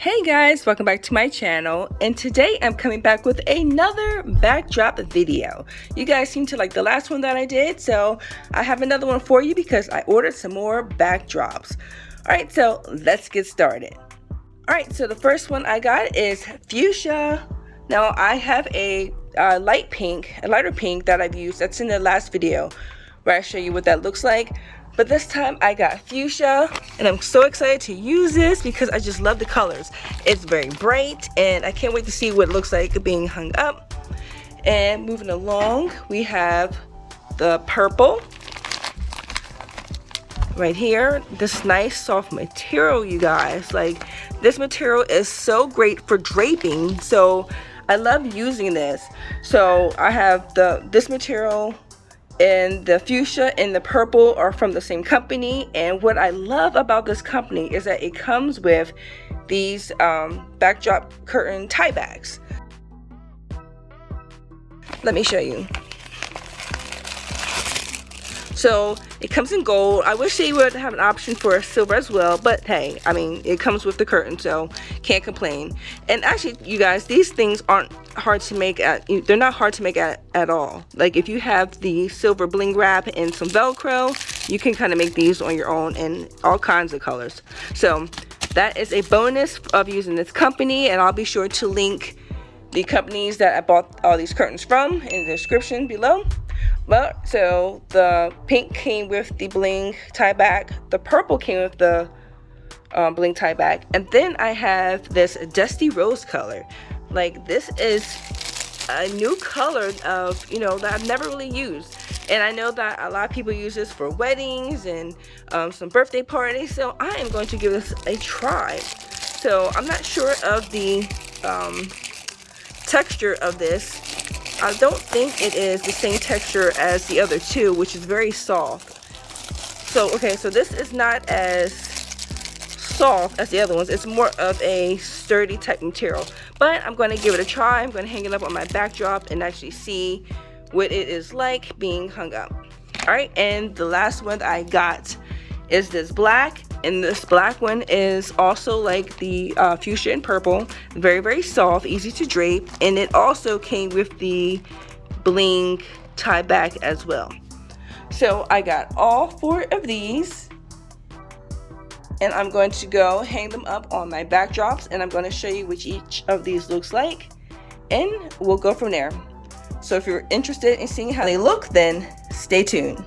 Hey guys, welcome back to my channel, and today I'm coming back with another backdrop video. You guys seem to like the last one that I did, so I have another one for you because I ordered some more backdrops. Alright, so let's get started. Alright, so the first one I got is fuchsia. Now I have a lighter pink that I've used. That's in the last video where I show you what that looks like. But this time I got fuchsia, and I'm so excited to use this because I just love the colors. It's very bright, and I can't wait to see what it looks like being hung up. And moving along, we have the purple right here. This nice soft material, you guys. Like, this material is so great for draping, so I love using this. So I have this material, and the fuchsia and the purple are from the same company. And what I love about this company is that it comes with these backdrop curtain tie backs. Let me show you. So it comes in gold. I wish they would have an option for silver as well, but hey, I mean, it comes with the curtain, so can't complain. And actually, you guys, these things aren't hard to make they're not hard to make at all. Like, if you have the silver bling wrap and some Velcro, you can kind of make these on your own in all kinds of colors. So that is a bonus of using this company, and I'll be sure to link the companies that I bought all these curtains from in the description below. Well, so the pink came with the bling tie back, the purple came with the bling tie back, and then I have this dusty rose color. Like, this is a new color of, that I've never really used, and I know that a lot of people use this for weddings and some birthday parties, so I am going to give this a try. So I'm not sure of the texture of this. I don't think it is the same texture as the other two, which is very soft. So, okay, so this is not as soft as the other ones. It's more of a sturdy type material. But I'm going to give it a try. I'm going to hang it up on my backdrop and actually see what it is like being hung up. Alright, and the last one I got is this black. And this black one is also like the fuchsia and purple. Very, very soft, easy to drape. And it also came with the bling tie back as well. So I got all 4 of these. And I'm going to go hang them up on my backdrops. And I'm going to show you which each of these looks like. And we'll go from there. So if you're interested in seeing how they look, then stay tuned.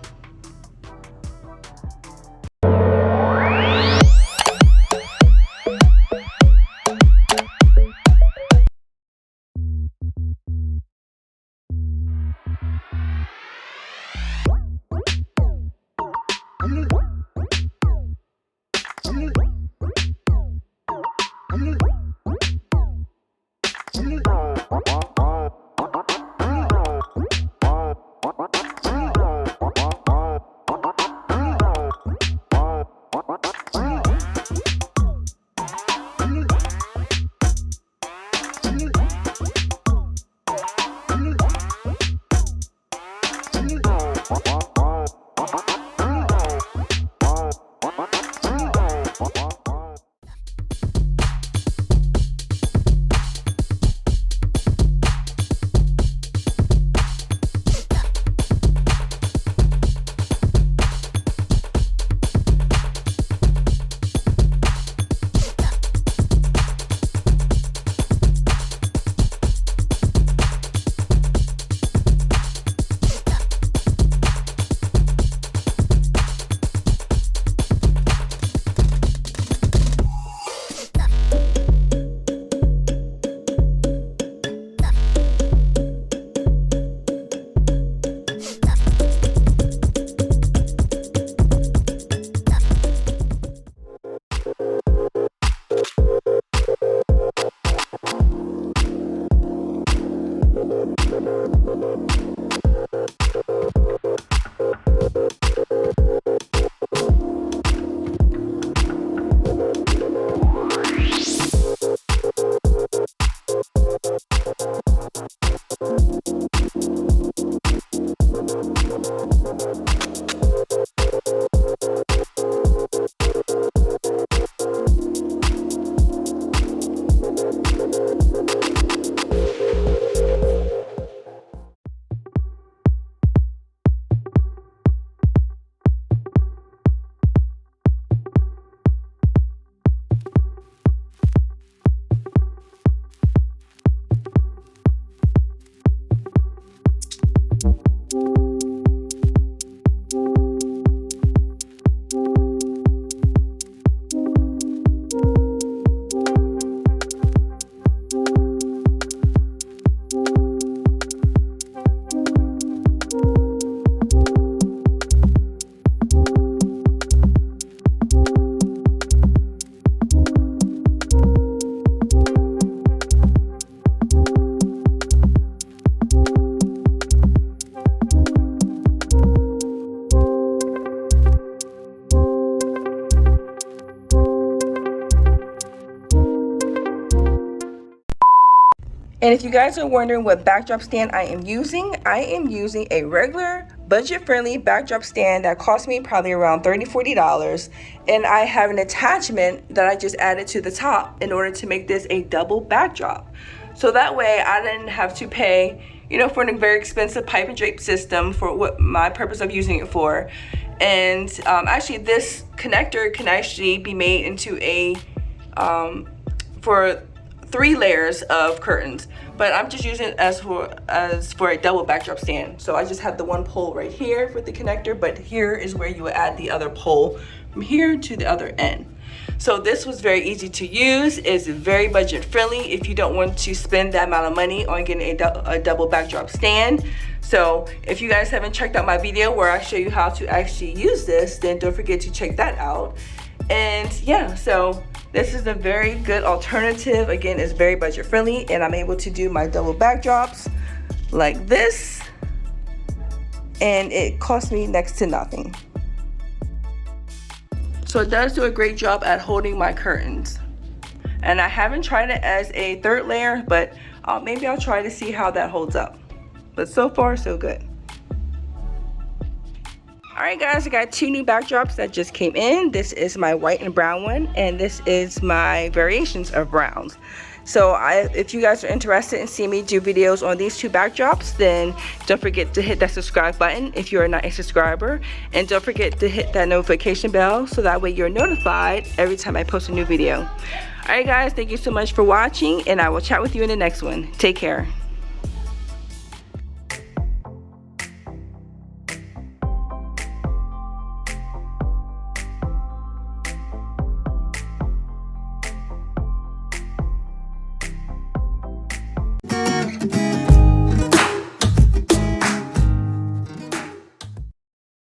And if you guys are wondering what backdrop stand I am using a regular budget-friendly backdrop stand that cost me probably around $30-$40, and I have an attachment that I just added to the top in order to make this a double backdrop. So that way I didn't have to pay, you know, for a very expensive pipe and drape system for what my purpose of using it for. And actually this connector can actually be made into a for 3 layers of curtains, but I'm just using it as for a double backdrop stand. So I just have the one pole right here for the connector, but here is where you would add the other pole from here to the other end. So this was very easy to use. It's very budget friendly if you don't want to spend that amount of money on getting a double backdrop stand. So if you guys haven't checked out my video where I show you how to actually use this, then don't forget to check that out. And yeah, so this is a very good alternative. Again, it's very budget friendly, and I'm able to do my double backdrops like this, and it cost me next to nothing. So it does do a great job at holding my curtains. And I haven't tried it as a 3rd layer, but maybe I'll try to see how that holds up. But so far, so good. Alright guys, I got 2 new backdrops that just came in. This is my white and brown one, and this is my variations of browns. So if you guys are interested in seeing me do videos on these 2 backdrops, then don't forget to hit that subscribe button if you are not a subscriber, and don't forget to hit that notification bell so that way you're notified every time I post a new video. Alright guys, thank you so much for watching, and I will chat with you in the next one. Take care.